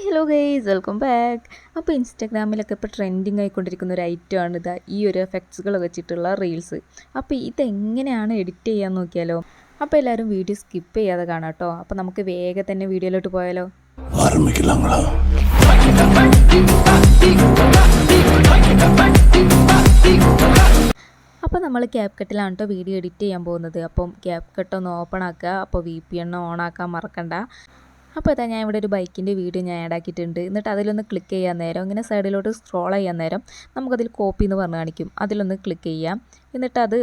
Hello guys, welcome back. അപ്പോൾ ഇൻസ്റ്റാഗ്രാമിലൊക്കെ ഇപ്പോൾ trending ആയിക്കൊണ്ടിരിക്കുന്ന ഒരു ഐറ്റമാണ് ഇതാ ഈ ഒരു എഫക്ട്സുകൾ വെച്ചിട്ടുള്ള റീൽസ്. അപ്പോൾ ഇതെങ്ങനെയാണ് എഡിറ്റ് ചെയ്യാൻ നോക്കിയാലോ. അപ്പോൾ എല്ലാവരും വീഡിയോ സ്കിപ്പ് ചെയ്യാതെ കാണാം കേട്ടോ. അപ്പോൾ നമുക്ക് വേഗം തന്നെ വീഡിയോയിലോട്ട് പോയാലോ. അപ്പോൾ നമ്മൾ ക്യാപ്കട്ടിലാണ് കേട്ടോ വീഡിയോ എഡിറ്റ് ചെയ്യാൻ പോകുന്നത്. അപ്പം ക്യാപ്കട്ട് ഒന്ന് ഓപ്പൺ ആക്കുക. അപ്പോൾ VPN ഓൺ ആക്കാൻ മറക്കണ്ട. അപ്പോൾ ഇതാ ഞാൻ ഇവിടെ ഒരു ബൈക്കിൻ്റെ വീഡിയോ ഞാൻ ആഡ് ആക്കിയിട്ടുണ്ട്. എന്നിട്ട് അതിലൊന്ന് ക്ലിക്ക് ചെയ്യാൻ നേരം ഇങ്ങനെ സൈഡിലോട്ട് സ്ക്രോൾ ചെയ്യാൻ നേരം നമുക്കതിൽ കോപ്പി എന്ന് പറഞ്ഞ് കാണിക്കും. അതിലൊന്ന് ക്ലിക്ക് ചെയ്യാം. എന്നിട്ട് അത്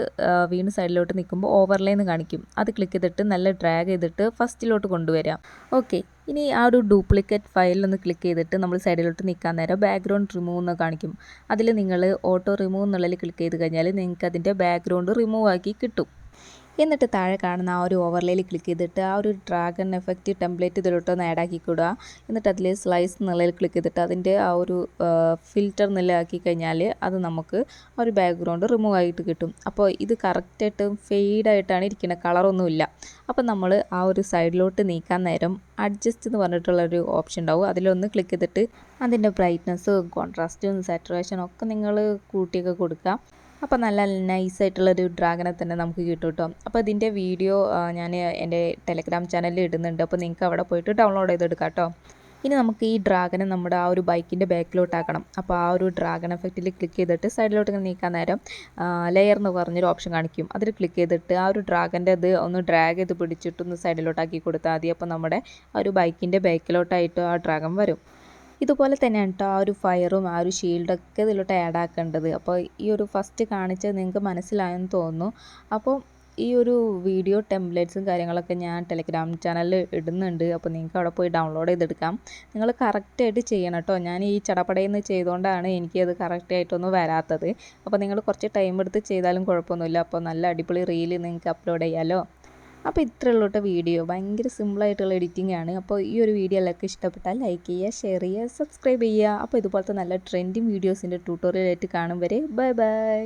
വീണ്ടും സൈഡിലോട്ട് നിൽക്കുമ്പോൾ ഓവർലേ എന്ന് കാണിക്കും. അത് ക്ലിക്ക് ചെയ്തിട്ട് നല്ല ഡ്രാഗ് ചെയ്തിട്ട് ഫസ്റ്റിലോട്ട് കൊണ്ടുവരാം. ഓക്കെ, ഇനി ആ ഒരു ഡ്യൂപ്ലിക്കേറ്റ് ഫയലൊന്ന് ക്ലിക്ക് ചെയ്തിട്ട് നമ്മൾ സൈഡിലോട്ട് നിൽക്കാൻ നേരം ബാക്ക്ഗ്രൗണ്ട് റിമൂവ് എന്ന് കാണിക്കും. അതിൽ നിങ്ങൾ ഓട്ടോ റിമൂവ് എന്നുള്ളതിൽ ക്ലിക്ക് ചെയ്ത് കഴിഞ്ഞാൽ നിങ്ങൾക്ക് അതിൻ്റെ ബാക്ക്ഗ്രൗണ്ട് റിമൂവ് ആക്കി കിട്ടും. എന്നിട്ട് താഴെ കാണുന്ന ആ ഒരു ഓവർലേയിൽ ക്ലിക്ക് ചെയ്തിട്ട് ആ ഒരു ഡ്രാഗൺ എഫക്റ്റ് ടെംപ്ലേറ്റ് ഇതിലോട്ടൊന്ന് ആഡ് ആക്കി കൊടുക്കുക. എന്നിട്ട് അതിൽ സ്ലൈസ് എന്നുള്ളതിൽ ക്ലിക്ക് ചെയ്തിട്ട് അതിൻ്റെ ആ ഒരു ഫിൽറ്റർ എന്നുള്ളതാക്കി കഴിഞ്ഞാൽ അത് നമുക്ക് ആ ഒരു ബാക്ക്ഗ്രൗണ്ട് റിമൂവ് ആയിട്ട് കിട്ടും. അപ്പോൾ ഇത് കറക്റ്റായിട്ട് ഫെയ്ഡായിട്ടാണ് ഇരിക്കുന്നത്, കളറൊന്നുമില്ല. അപ്പോൾ നമ്മൾ ആ ഒരു സൈഡിലോട്ട് നീക്കാൻ നേരം അഡ്ജസ്റ്റ് എന്ന് പറഞ്ഞിട്ടുള്ളൊരു ഓപ്ഷൻ ഉണ്ടാവും. അതിലൊന്ന് ക്ലിക്ക് ചെയ്തിട്ട് അതിൻ്റെ ബ്രൈറ്റ്നസ്, കോൺട്രാസ്റ്റും സാച്ചുറേഷനും ഒക്കെ നിങ്ങൾ കൂട്ടിയൊക്കെ കൊടുക്കുക. അപ്പോൾ നല്ല നൈസായിട്ടുള്ളൊരു ഡ്രാഗനെ തന്നെ നമുക്ക് കിട്ടും കേട്ടോ. അപ്പോൾ ഇതിൻ്റെ വീഡിയോ ഞാൻ എൻ്റെ ടെലഗ്രാം ചാനലിൽ ഇടുന്നുണ്ട്. അപ്പോൾ നിങ്ങൾക്ക് അവിടെ പോയിട്ട് ഡൗൺലോഡ് ചെയ്തെടുക്കാം കേട്ടോ. ഇനി നമുക്ക് ഈ ഡ്രാഗനെ നമ്മുടെ ആ ഒരു ബൈക്കിൻ്റെ ബാക്കിലോട്ടാക്കണം. അപ്പോൾ ആ ഒരു ഡ്രാഗൺ എഫക്റ്റിൽ ക്ലിക്ക് ചെയ്തിട്ട് സൈഡിലോട്ട് ഇങ്ങനെ നീക്കാൻ നേരം ലെയർ എന്ന് പറഞ്ഞൊരു ഓപ്ഷൻ കാണിക്കും. അതിൽ ക്ലിക്ക് ചെയ്തിട്ട് ആ ഒരു ഡ്രാഗൻ്റെ അത് ഒന്ന് ഡ്രാഗ് ചെയ്ത് പിടിച്ചിട്ടൊന്ന് സൈഡിലോട്ടാക്കി കൊടുത്താൽ മതി. അപ്പോൾ നമ്മുടെ ആ ഒരു ബൈക്കിൻ്റെ ബാക്കിലോട്ടായിട്ട് ആ ഡ്രാഗൺ വരും. ഇതുപോലെ തന്നെയാണ് കേട്ടോ ആ ഒരു ഫയറും ആ ഒരു ഷീൽഡൊക്കെ ഇതിലോട്ട് ആഡ് ആക്കേണ്ടത്. അപ്പോൾ ഈ ഒരു ഫസ്റ്റ് കാണിച്ചത് നിങ്ങൾക്ക് മനസ്സിലായെന്ന് തോന്നുന്നു. അപ്പോൾ ഈ ഒരു വീഡിയോ ടെംപ്ലേറ്റ്സും കാര്യങ്ങളൊക്കെ ഞാൻ ടെലഗ്രാം ചാനലിൽ ഇടുന്നുണ്ട്. അപ്പോൾ നിങ്ങൾക്ക് അവിടെ പോയി ഡൗൺലോഡ് ചെയ്തെടുക്കാം. നിങ്ങൾ കറക്റ്റായിട്ട് ചെയ്യണം കേട്ടോ. ഞാൻ ഈ ചടപടയെന്ന് ചെയ്തുകൊണ്ടാണ് എനിക്കത് കറക്റ്റായിട്ടൊന്നും വരാത്തത്. അപ്പോൾ നിങ്ങൾ കുറച്ച് ടൈം എടുത്ത് ചെയ്താലും കുഴപ്പമൊന്നുമില്ല. അപ്പോൾ നല്ല അടിപൊളി റീല് നിങ്ങൾക്ക് അപ്ലോഡ് ചെയ്യാമല്ലോ. അപ്പോൾ ഇത്രയുള്ള വീഡിയോ ഭയങ്കര സിമ്പിളായിട്ടുള്ള എഡിറ്റിംഗ് ആണ്. അപ്പോൾ ഈ ഒരു വീഡിയോ എല്ലാവർക്കും ഇഷ്ടപ്പെട്ടാൽ ലൈക്ക് ചെയ്യുക, ഷെയർ ചെയ്യുക, സബ്സ്ക്രൈബ് ചെയ്യുക. അപ്പോൾ ഇതുപോലത്തെ നല്ല ട്രെൻഡിങ് വീഡിയോസിൻ്റെ ട്യൂട്ടോറിയലായിട്ട് കാണും വരെ ബൈ ബൈ.